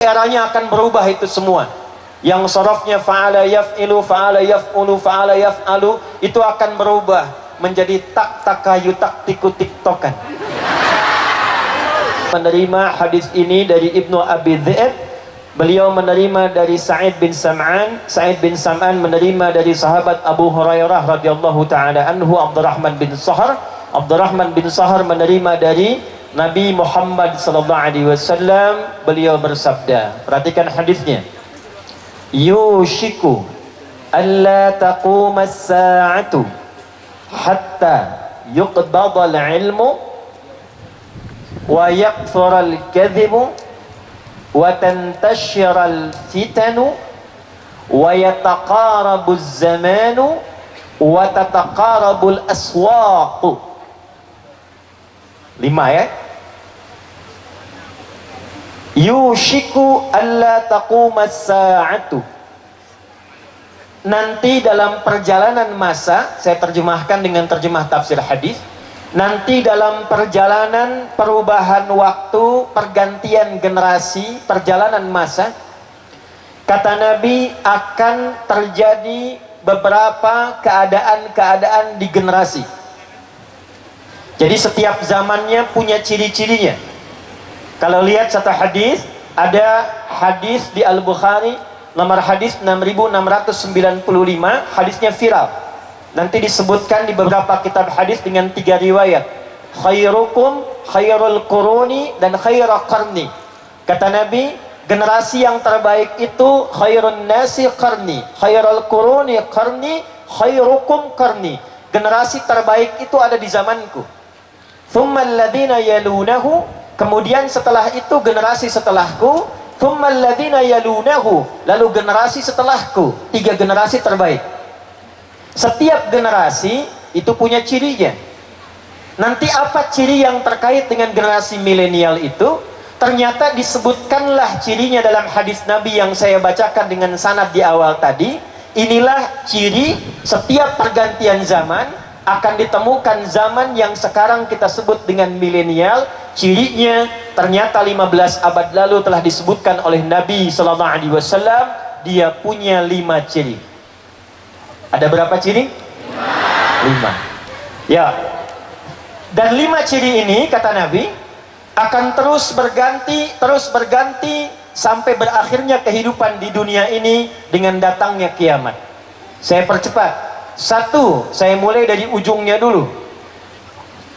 Eranya akan berubah itu semua. Yang sorofnya fa'ala yaf'ilu, fa'ala yaf'ulu, fa'ala yaf'alu, itu akan berubah menjadi tak takayu tak tiku tiktokan. Menerima hadis ini dari Ibnu Abi Dhi'b, beliau menerima dari Sa'id bin Sam'an, Sa'id bin Sam'an menerima dari sahabat Abu Hurairah radhiyallahu ta'ala anhu, Abdurrahman bin Sahar, Abdurrahman bin Sahar menerima dari Nabi Muhammad sallallahu alaihi wasallam, beliau bersabda, perhatikan hadisnya, yushiku alla taquma as-sa'atu hatta yuqbada al-ilmu wa yakthura al-kadhibu wa tantashira al-fitanu wa yataqarabu az-zamanu wa tataqarabu al-aswaqu. 5 ya. Yushiku alla taqumas sa'atu. Nanti dalam perjalanan masa, saya terjemahkan dengan terjemah tafsir hadis, nanti dalam perjalanan perubahan waktu, pergantian generasi, perjalanan masa, kata Nabi, akan terjadi beberapa keadaan-keadaan di generasi. Jadi setiap zamannya punya ciri-cirinya. Kalau lihat satu hadis, ada hadis di Al-Bukhari nomor hadis 6695, hadisnya viral. Nanti disebutkan di beberapa kitab hadis dengan 3 riwayat. Khairukum khairul quruni dan khairul qarni. Kata Nabi, generasi yang terbaik itu khairun nasi qarni, khairul quruni qarni, khairukum qarni. Generasi terbaik itu ada di zamanku. Thumma alladhina yalunahu, kemudian setelah itu generasi setelahku. Thumma alladhina yalunahu, lalu generasi setelahku. 3 generasi terbaik. Setiap generasi itu punya cirinya. Nanti apa ciri yang terkait dengan generasi milenial itu? Ternyata disebutkanlah cirinya dalam hadis Nabi yang saya bacakan dengan sanad di awal tadi. Inilah ciri setiap pergantian zaman akan ditemukan zaman yang sekarang kita sebut dengan milenial. Cirinya ternyata 15 abad lalu telah disebutkan oleh Nabi sallallahu alaihi wasallam, dia punya 5 ciri. Ada berapa ciri? 5. Ya. Dan 5 ciri ini kata Nabi akan terus berganti sampai berakhirnya kehidupan di dunia ini dengan datangnya kiamat. Saya percepat. 1, saya mulai dari ujungnya dulu.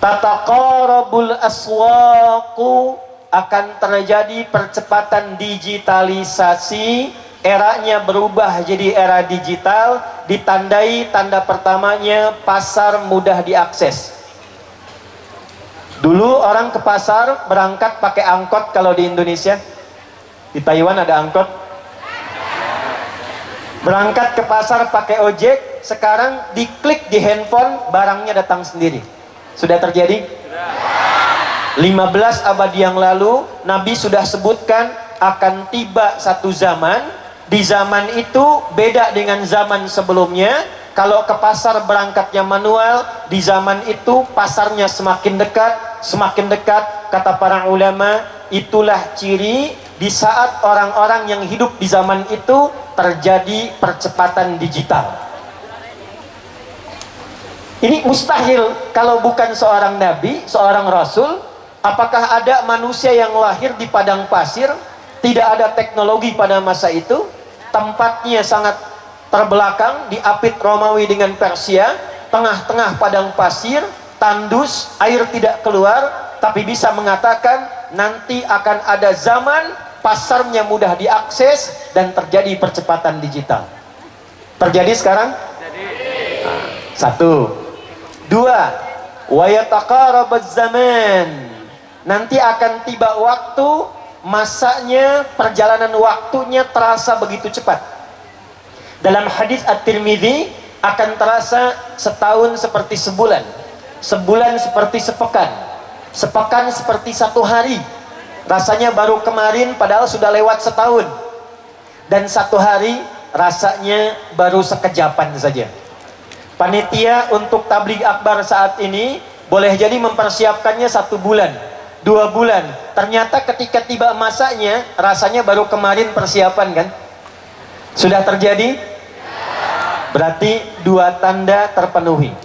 Tataqarabul aswaqu, akan terjadi percepatan digitalisasi, eranya berubah jadi era digital, ditandai tanda pertamanya pasar mudah diakses. Dulu orang ke pasar berangkat pakai angkot kalau di Indonesia. Di Taiwan ada angkot. Berangkat ke pasar pakai ojek, sekarang diklik di handphone, barangnya datang sendiri. Sudah terjadi? 15 abad yang lalu, Nabi sudah sebutkan akan tiba satu zaman. Di zaman itu beda dengan zaman sebelumnya. Kalau ke pasar berangkatnya manual, di zaman itu pasarnya semakin dekat, kata para ulama, itulah ciri di saat orang-orang yang hidup di zaman itu terjadi percepatan digital. Ini mustahil kalau bukan seorang nabi, seorang rasul. Apakah ada manusia yang lahir di padang pasir? Tidak ada teknologi pada masa itu. Tempatnya sangat terbelakang, diapit Romawi dengan Persia, tengah-tengah padang pasir, tandus, air tidak keluar, tapi bisa mengatakan nanti akan ada zaman pasarnya mudah diakses dan terjadi percepatan digital. Terjadi sekarang? Nah, 1. 2, wa yataqarabaz zaman, nanti akan tiba waktu, masanya, perjalanan waktunya terasa begitu cepat. Dalam hadis At-Tirmidzi, akan terasa setahun seperti sebulan, sebulan seperti sepekan, sepekan seperti 1 hari. Rasanya baru kemarin padahal sudah lewat setahun, dan 1 hari rasanya baru sekejapan saja. Panitia untuk tabligh akbar saat ini boleh jadi mempersiapkannya 1 bulan. 2 bulan. Ternyata ketika tiba masanya, rasanya baru kemarin persiapan kan? Sudah terjadi? Berarti 2 tanda terpenuhi.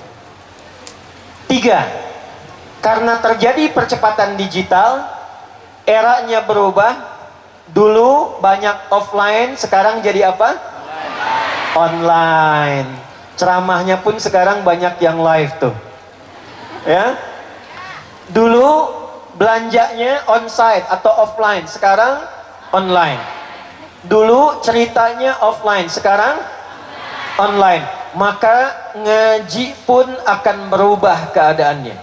3, karena terjadi percepatan digital, eranya berubah. Dulu banyak offline, sekarang jadi apa? Online. Ceramahnya pun sekarang banyak yang live tuh. Ya. Dulu belanjanya onsite atau offline, sekarang online. Dulu ceritanya offline, sekarang online. Maka ngaji pun akan berubah keadaannya.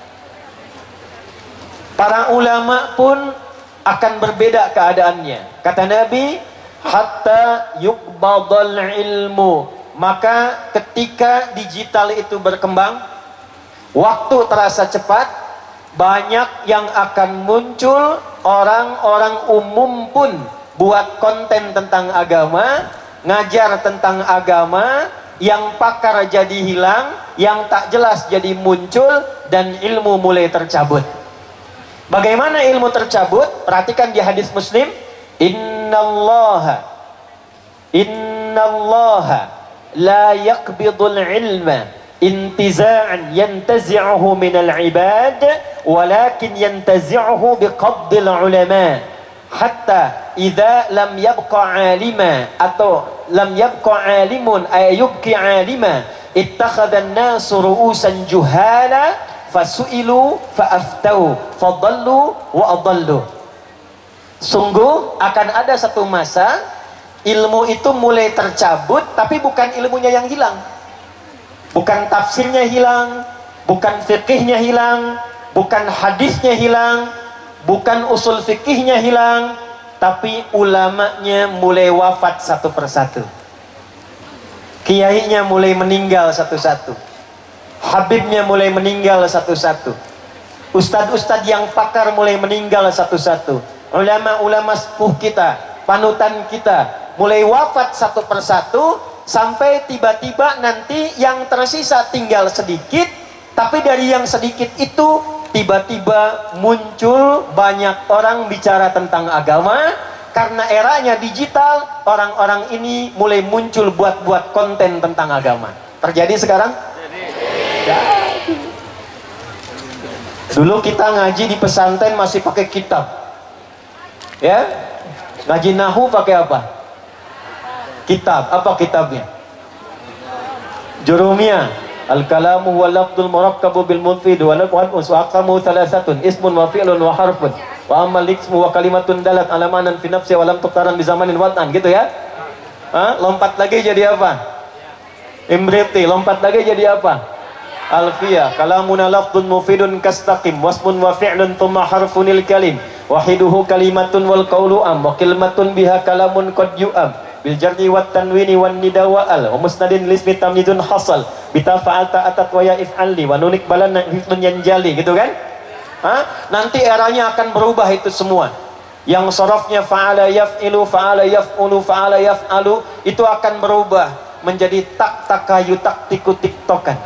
Para ulama pun akan berbeda keadaannya. Kata Nabi, hatta yuqbadal ilmu. Maka ketika digital itu berkembang, waktu terasa cepat, banyak yang akan muncul orang-orang umum pun buat konten tentang agama, ngajar tentang agama, yang pakar jadi hilang, yang tak jelas jadi muncul, dan ilmu mulai tercabut. Bagaimana ilmu tercabut? Perhatikan di hadis Muslim, innallaha la yaqbidul ilma intiza'an yantazi'uhu minal ibad, walakin yantazi'uhu biqabdil ulama, hatta idza lam yabqa alima, atau lam yabqa alimun ay yubqi alima, ittakhadha an-nasu ru'usan juhala fasu'ilu fa'aftau fadallu wa adallu. Sungguh akan ada satu masa ilmu itu mulai tercabut, tapi bukan ilmunya yang hilang, bukan tafsirnya hilang, bukan fikihnya hilang, bukan hadisnya hilang, bukan usul fikihnya hilang, tapi ulamanya mulai wafat satu persatu, kiainya mulai meninggal satu-satu, habibnya mulai meninggal satu-satu, ustadz-ustadz yang pakar mulai meninggal satu-satu, ulama-ulama sepuh kita, panutan kita mulai wafat satu persatu, sampai tiba-tiba nanti yang tersisa tinggal sedikit. Tapi dari yang sedikit itu tiba-tiba muncul banyak orang bicara tentang agama. Karena eranya digital, orang-orang ini mulai muncul buat-buat konten tentang agama. Terjadi sekarang? Ya. Dulu kita ngaji di pesantren masih pakai kitab, ya. Ngaji nahu pakai apa? Kitab. Apa kitabnya? Jurumiyah. Al-kalamu wal lafdul murakkabu bil munfid wa aqsamu thalathatun ismun wa fi'lun wa harfun wa amal ismu wa kalimatun dalat alamanan fi nafsi wa lam tuqtaran bi zamanin wat'an, gitu ya. Lompat lagi jadi apa? Imriti. Lompat lagi jadi apa? Alfiyah. Kalamuna lafdun mufidun kastaqim wasmun wa fi'lun thumma harfunil kalim wahiduhu kalimatun wal qawlu am wa kalimatun biha kalamun qad yu'am bil jarri wat tanwini wan nida wa al wa musnadin lismi tamyizun hasal bita fa'alta atat wa ya if'alli wa nunik balan hifdun yanjali, gitu kan? Nanti eranya akan berubah itu semua. Yang sorofnya fa'ala yaf'ilu, fa'ala yaf'ulu, fa'ala yaf'alu, itu akan berubah menjadi tak takayu tak tiku tiktokan,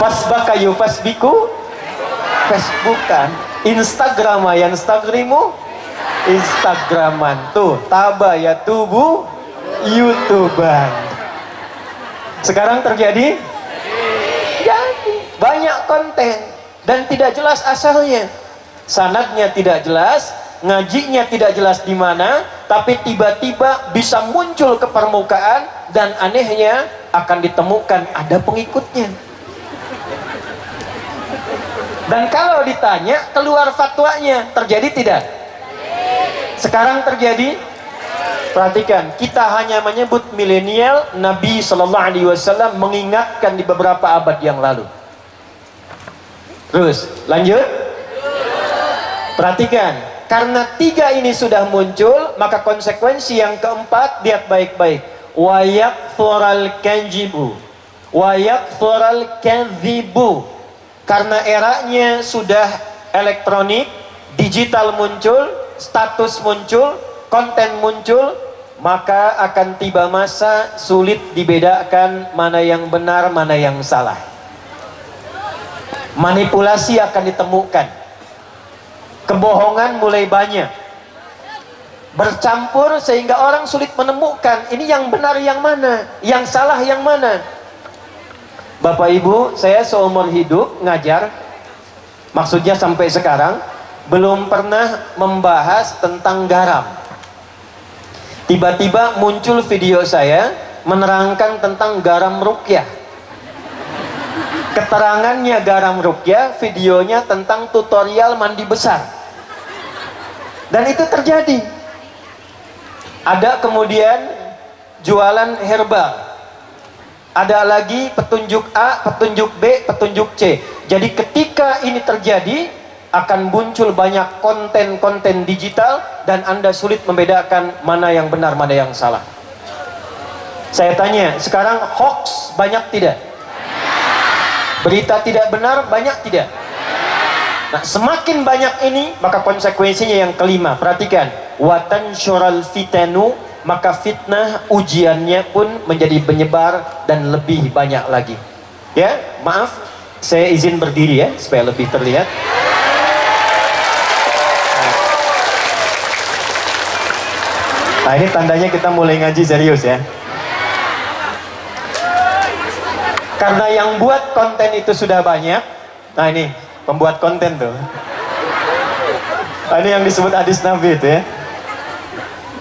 fasbakayu fasbiku Facebookan, Instagramayan Instagrimu Instagraman, tuh tabaya tubuh YouTuber. Sekarang terjadi? Jadi banyak konten dan tidak jelas asalnya, sanadnya tidak jelas, ngajinya tidak jelas di mana, tapi tiba-tiba bisa muncul ke permukaan dan anehnya akan ditemukan ada pengikutnya. Dan kalau ditanya keluar fatwanya, terjadi tidak? Sekarang terjadi. Perhatikan, kita hanya menyebut milenial, Nabi Shallallahu Alaihi Wasallam mengingatkan di beberapa abad yang lalu. Terus lanjut. Perhatikan, karena 3 ini sudah muncul, maka konsekuensi yang keempat, lihat baik-baik. Wa yakfural kanjibu, wa yakfural kanzibu. Karena eranya sudah elektronik, digital muncul, status muncul, konten muncul, maka akan tiba masa sulit dibedakan mana yang benar, mana yang salah. manipulasi akan ditemukan, kebohongan mulai banyak, bercampur sehingga orang sulit menemukan ini yang benar yang mana, yang salah yang mana. Bapak Ibu, saya seumur hidup ngajar, maksudnya sampai sekarang belum pernah membahas tentang garam. Tiba-tiba muncul video saya menerangkan tentang garam ruqyah. Keterangannya garam ruqyah, videonya tentang tutorial mandi besar. Dan itu terjadi. Ada kemudian jualan herbal. Ada lagi petunjuk A, petunjuk B, petunjuk C. Jadi ketika ini terjadi, akan muncul banyak konten-konten digital dan Anda sulit membedakan mana yang benar, mana yang salah. Saya tanya, sekarang hoax banyak tidak? Berita tidak benar banyak tidak? Nah, semakin banyak ini, maka konsekuensinya yang kelima. Perhatikan, watan syural fitanu, maka fitnah ujiannya pun menjadi menyebar dan lebih banyak lagi. Ya, maaf, saya izin berdiri ya supaya lebih terlihat. Nah, ini tandanya kita mulai ngaji serius ya. Karena yang buat konten itu sudah banyak. Nah, ini pembuat konten tuh. Nah, ini yang disebut hadis Nabi itu ya.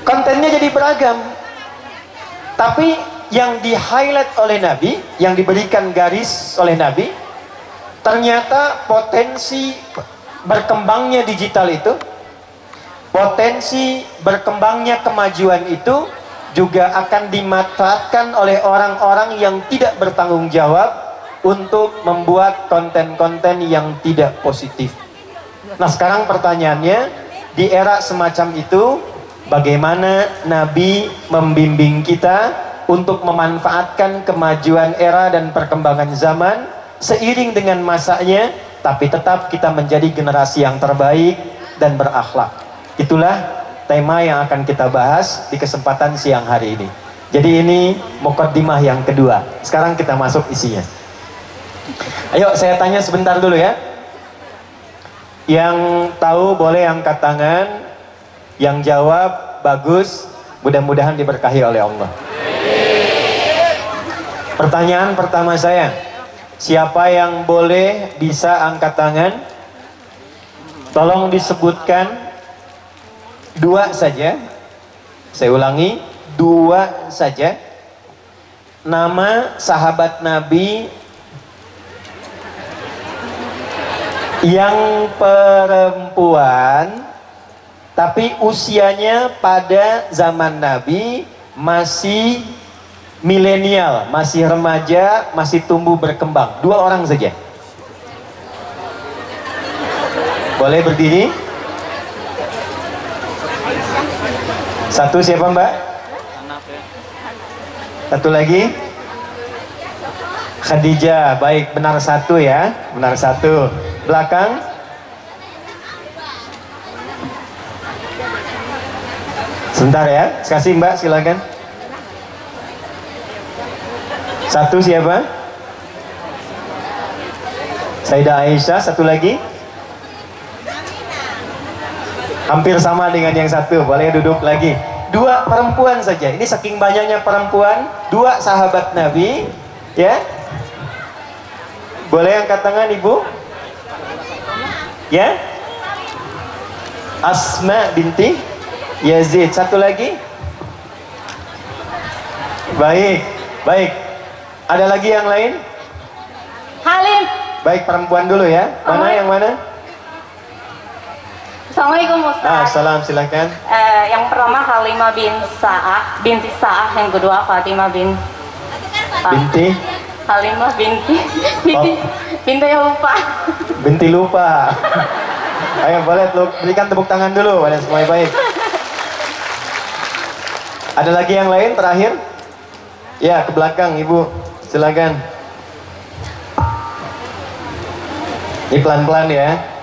Kontennya jadi beragam. Tapi yang di-highlight oleh Nabi, yang diberikan garis oleh Nabi, ternyata potensi berkembangnya digital itu, potensi berkembangnya kemajuan itu juga akan dimanfaatkan oleh orang-orang yang tidak bertanggung jawab untuk membuat konten-konten yang tidak positif. Nah, sekarang pertanyaannya, di era semacam itu, bagaimana Nabi membimbing kita untuk memanfaatkan kemajuan era dan perkembangan zaman seiring dengan masanya, tapi tetap kita menjadi generasi yang terbaik dan berakhlak. Itulah tema yang akan kita bahas di kesempatan siang hari ini. Jadi ini mukaddimah yang kedua. Sekarang kita masuk isinya. Ayo saya tanya sebentar dulu ya. Yang tahu boleh angkat tangan. Yang jawab bagus. Mudah-mudahan diberkahi oleh Allah. Pertanyaan pertama saya, siapa yang boleh bisa angkat tangan? Tolong disebutkan 2 saja. Saya ulangi, 2 saja. Nama sahabat Nabi yang perempuan tapi usianya pada zaman Nabi masih milenial, masih remaja, masih tumbuh berkembang. 2 orang saja. Boleh berdiri? Satu siapa Mbak? Satu lagi? Khadijah. Baik, benar 1 ya. Benar 1. Belakang? Sebentar ya. Kasih Mbak, silakan. 1 siapa? Sayyidah Aisyah. 1 lagi? Hampir sama dengan yang 1, boleh duduk lagi. 2 perempuan saja. Ini saking banyaknya perempuan, 2 sahabat Nabi, ya. Boleh angkat tangan Ibu? Ya. Asma binti Yazid. 1 lagi? Baik, baik. Ada lagi yang lain? Halim. Baik, perempuan dulu ya. Mana yang mana? Assalamualaikum Ustaz. Salam, silakan. Yang pertama Halimah binti Sa'ah, yang kedua Fatimah Binti? Halimah binti lupa. Binti lupa. Ayo boleh berikan tepuk tangan dulu. Ada semuanya baik. Ada lagi yang lain terakhir? Ya, ke belakang Ibu. Silakan. Ini pelan-pelan ya.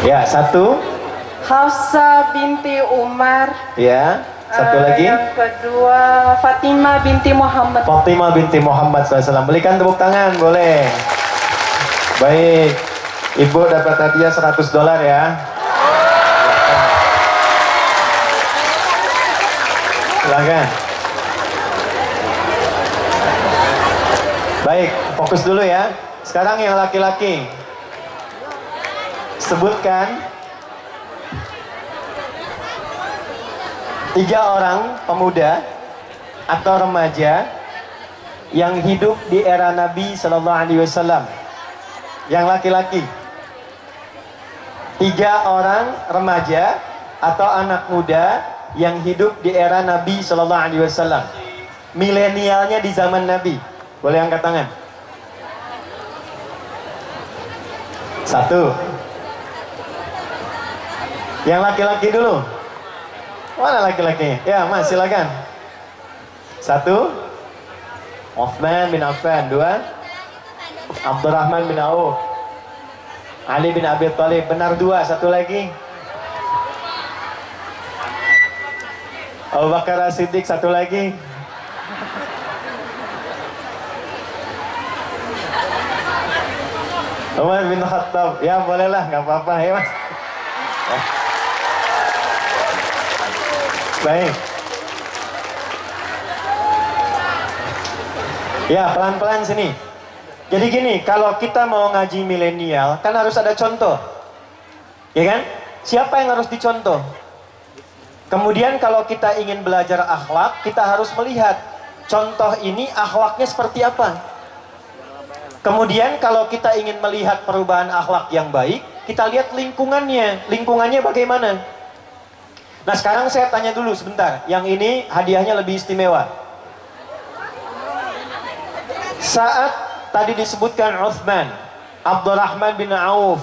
Ya, satu. Hafsa binti Umar. Ya, satu lagi. Yang kedua Fatimah binti Muhammad. Fatimah binti Muhammad SAW. Berikan tepuk tangan, boleh. Baik, Ibu dapat hadiah $100 ya. Silakan. Baik, fokus dulu ya. Sekarang yang laki-laki. Sebutkan 3 orang pemuda atau remaja yang hidup di era Nabi Sallallahu Alaihi Wasallam. Yang laki-laki. 3 orang remaja atau anak muda yang hidup di era Nabi Sallallahu Alaihi Wasallam. Milenialnya di zaman Nabi. Boleh angkat tangan. 1. Yang laki-laki dulu. Mana laki-lakinya? Ya, Mas, silakan. 1. Uthman bin Affan. 2. Abdurrahman bin Auf. Ali bin Abi Thalib. Benar 2. 1 lagi. Abu Bakar As-Siddiq. 1 lagi. Umar bin Khattab. Ya, bolehlah, nggak apa-apa ya, Mas. Baik. Ya, pelan-pelan sini. Jadi gini, kalau kita mau ngaji milenial, kan harus ada contoh. Ya kan? Siapa yang harus dicontoh? Kemudian kalau kita ingin belajar akhlak, kita harus melihat contoh ini akhlaknya seperti apa. Kemudian kalau kita ingin melihat perubahan akhlak yang baik, kita lihat lingkungannya. Lingkungannya bagaimana? Nah, sekarang saya tanya dulu sebentar. Yang ini hadiahnya lebih istimewa. Saat tadi disebutkan Uthman, Abdurrahman bin Auf,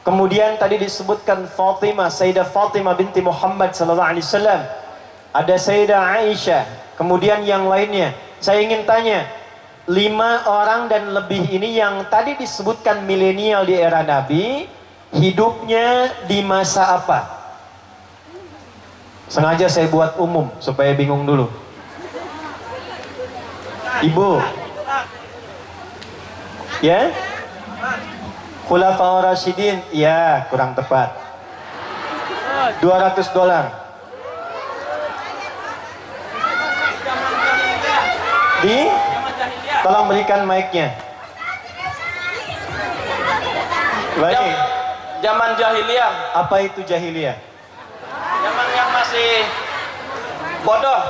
kemudian tadi disebutkan Fatimah, Sayyidah Fatimah binti Muhammad sallallahu alaihi wasallam, ada Sayyidah Aisyah, kemudian yang lainnya. Saya ingin tanya, 5 orang dan lebih ini yang tadi disebutkan milenial di era Nabi, hidupnya di masa apa? Sengaja saya buat umum supaya bingung dulu. Ibu. Ya? Khulafaur Rasyidin. Ya, kurang tepat. $200. Tolong berikan mic-nya. Baik. Zaman jahiliyah. Apa itu jahiliyah? Zaman yang masih bodoh,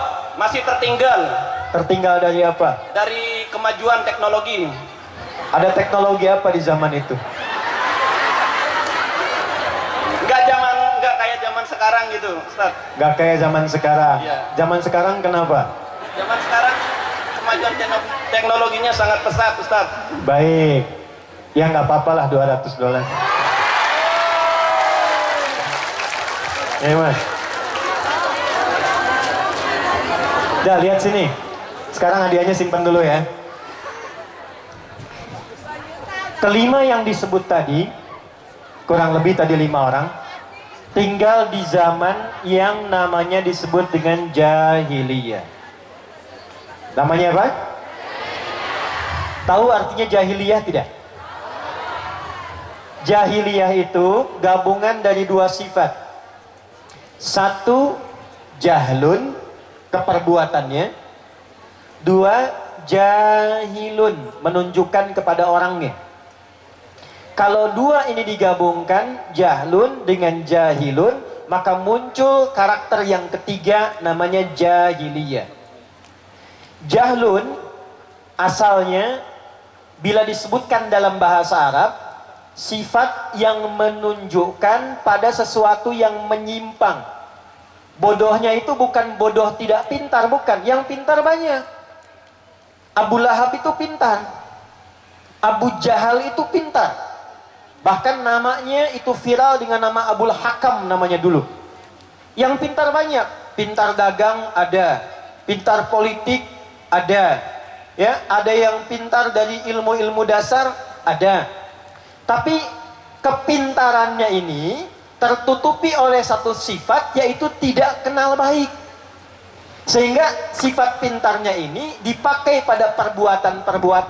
masih tertinggal Tertinggal dari apa? dari kemajuan teknologi. Ada teknologi apa di zaman itu? Nggak kayak zaman sekarang gitu, Ustaz. Gak kayak zaman sekarang. Iya. Zaman sekarang kenapa? Zaman sekarang kemajuan teknologinya sangat pesat, Ustaz. Baik. Ya nggak apa-apa lah $200. Ya, Mas. Dah, lihat sini. Sekarang hadiahnya simpan dulu ya. Kelima yang disebut tadi, kurang lebih tadi 5 orang, tinggal di zaman yang namanya disebut dengan jahiliyah. Namanya apa? Tahu artinya jahiliyah tidak? Jahiliyah itu gabungan dari 2 sifat. 1, jahlun, keperbuatannya. 2, jahilun, menunjukkan kepada orangnya. Kalau 2 ini digabungkan, jahlun dengan jahilun, maka muncul karakter yang ketiga namanya jahiliyah. Jahlun asalnya bila disebutkan dalam bahasa Arab, sifat yang menunjukkan pada sesuatu yang menyimpang. Bodohnya itu bukan bodoh tidak pintar, bukan. Yang pintar banyak. Abu Lahab itu pintar. Abu Jahal itu pintar. Bahkan namanya itu viral dengan nama Abul Hakam namanya dulu. Yang pintar banyak. Pintar dagang ada. Pintar politik ada. Ya, ada yang pintar dari ilmu-ilmu dasar ada. Tapi kepintarannya ini tertutupi oleh satu sifat, yaitu tidak kenal baik. Sehingga sifat pintarnya ini dipakai pada perbuatan-perbuatan